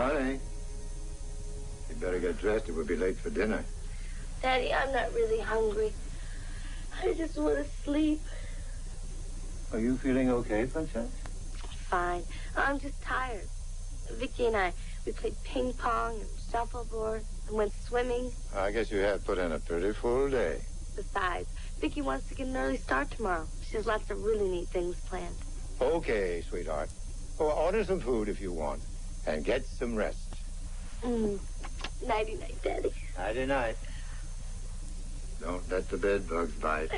Honey, you better get dressed. It will be late for dinner. Daddy, I'm not really hungry. I just want to sleep. Are you feeling okay, Princess? Fine. I'm just tired. Vicky and I, we played ping pong and shuffleboard and went swimming. I guess you have put in a pretty full day. Besides, Vicky wants to get an early start tomorrow. She has lots of really neat things planned. Okay, sweetheart. Oh, order some food if you want. And get some rest. Nighty-night, Daddy. Nighty-night. Don't let the bed bugs bite.